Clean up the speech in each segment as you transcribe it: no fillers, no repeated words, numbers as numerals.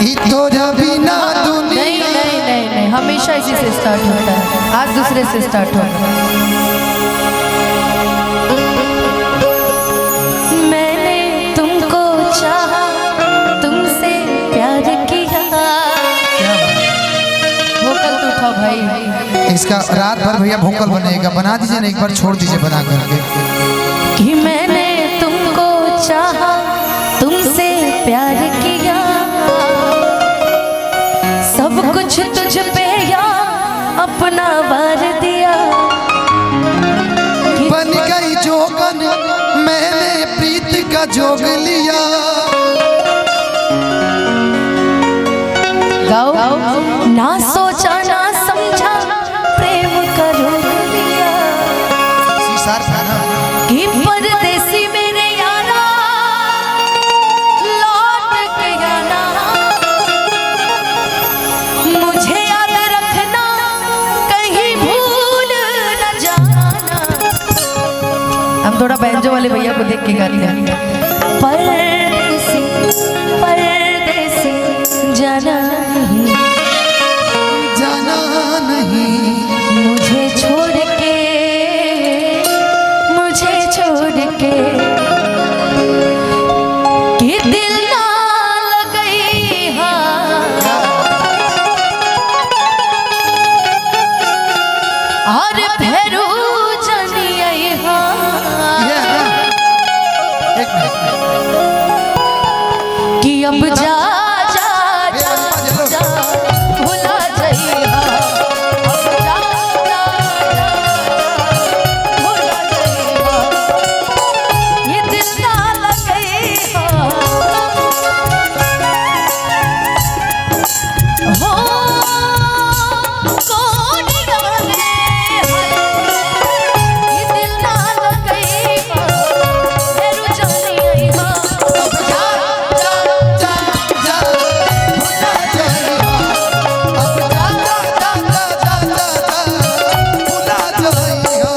कि तोरा बिना दुनिया। नहीं नहीं नहीं नहीं, हमेशा इसी से स्टार्ट होता है, आज दूसरे से स्टार्ट होगा। मैंने तुमको चाहा, तुमसे प्यार किया। वोकल तो उठा भाई, इसका रात भर भैया वोकल बनेगा, बना दीजिए ना एक बार, छोड़ दीजिए बना करके। कि मैंने तुमको चाहा, तुमसे प्यार किया, सब कुछ तुझ पे या अपना वार दिया। बन गई जोगन मैंने प्रीत का जोग लिया। गाओ ना सोचा ना समझा प्रेम का रोग लिया। सीसार था ना कि परदेसी मेरे यारा लौट के आना, मुझे याद रखना कहीं भूल न जाना। हम थोड़ा बैंजो वाले भैया को देख के गा लिया। परदेसी परदेसी जाना नहीं, जाना नहीं, मुझे छोड़ के, मुझे छोड़ के, कि दिल ना लगई। हाँ और भैरू जनी आई। हाँ ये है ना? एक मिनट। कि अब जा जा जा जा भुला जाइहा, अब जा जा जा भुला जाइहा, ये दिल ना लगइहा। हो कौन जाने ये दिल ना लगइहा, फेरू जानी आइहा। अब जा जा जा जा भुला जाइहा, अब जा जा जा जा जा जा भुला जाइहा।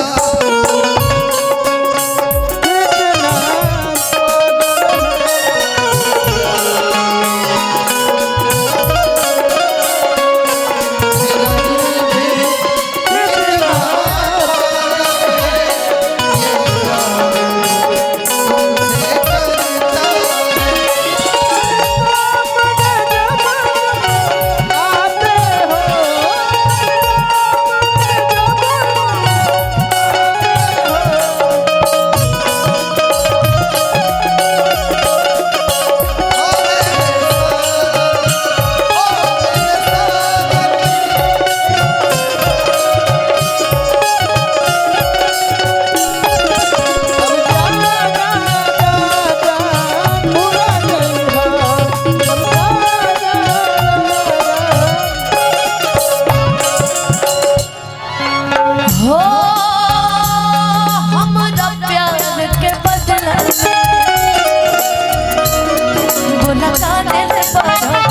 हो हमरा प्यार के बदला बोला का दिल बड़ा।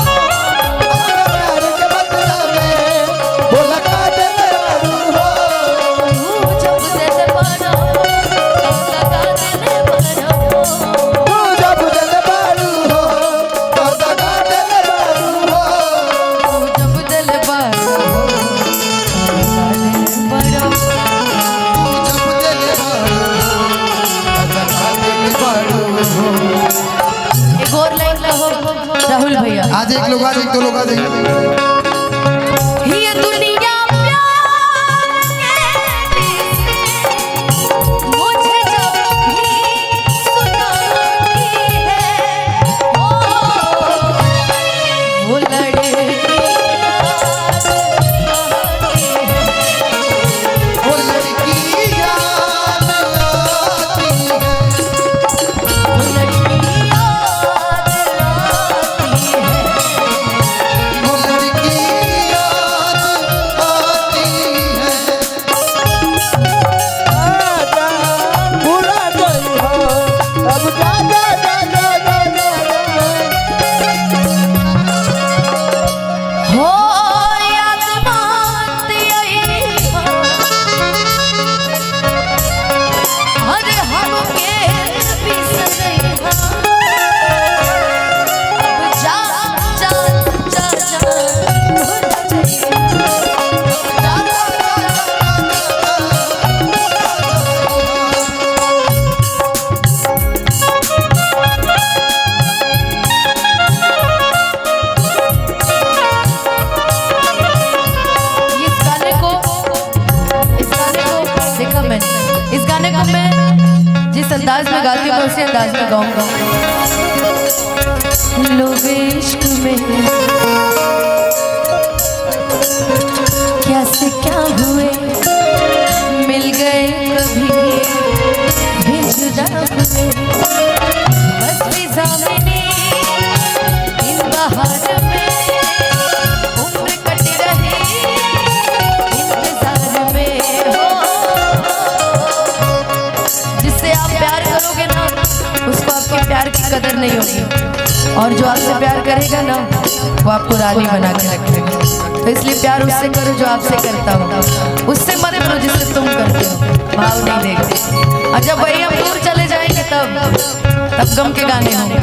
प्यार के बदला में बोला काटे दारू हो। तू जब दिल बड़ा बोला का दिल बड़ा। तू जब दिल बारू हो तो दगा दिल बारू हो। तू जब दिल बड़ा बड़ा। जब दिल बारू हो। एक और लाइन कहो राहुल भैया। आज एक लोग, आज एक दो लोग, आज एक ये दुनिया प्यार के मुझे जब भी सुनाती है, वो लड़की याद आती है। वो लड़की याद आती है। वो लड़की याद आती है। वो लड़की याद अंदाज में गाती हूँ मैं उसी अंदाज में गाऊंगा। लोग इश्क में क्या से क्या हुए, मिल गए कभी भी जुदा हुए, बस फिजा में इन बहार में उम्र कट रही इंतजार में हो। जिससे आप प्यार करोगे ना उसको आपके प्यार की कदर नहीं होगी, और जो आपसे प्यार करेगा ना वो आपको रानी बना के रखेगा। तो इसलिए प्यार उससे करो जो आपसे करता हो, उससे मत करो जिससे तुम करते हो, भाव नहीं देगा। और जब वही हम दूर चले जाएंगे तब गम के गाने होंगे।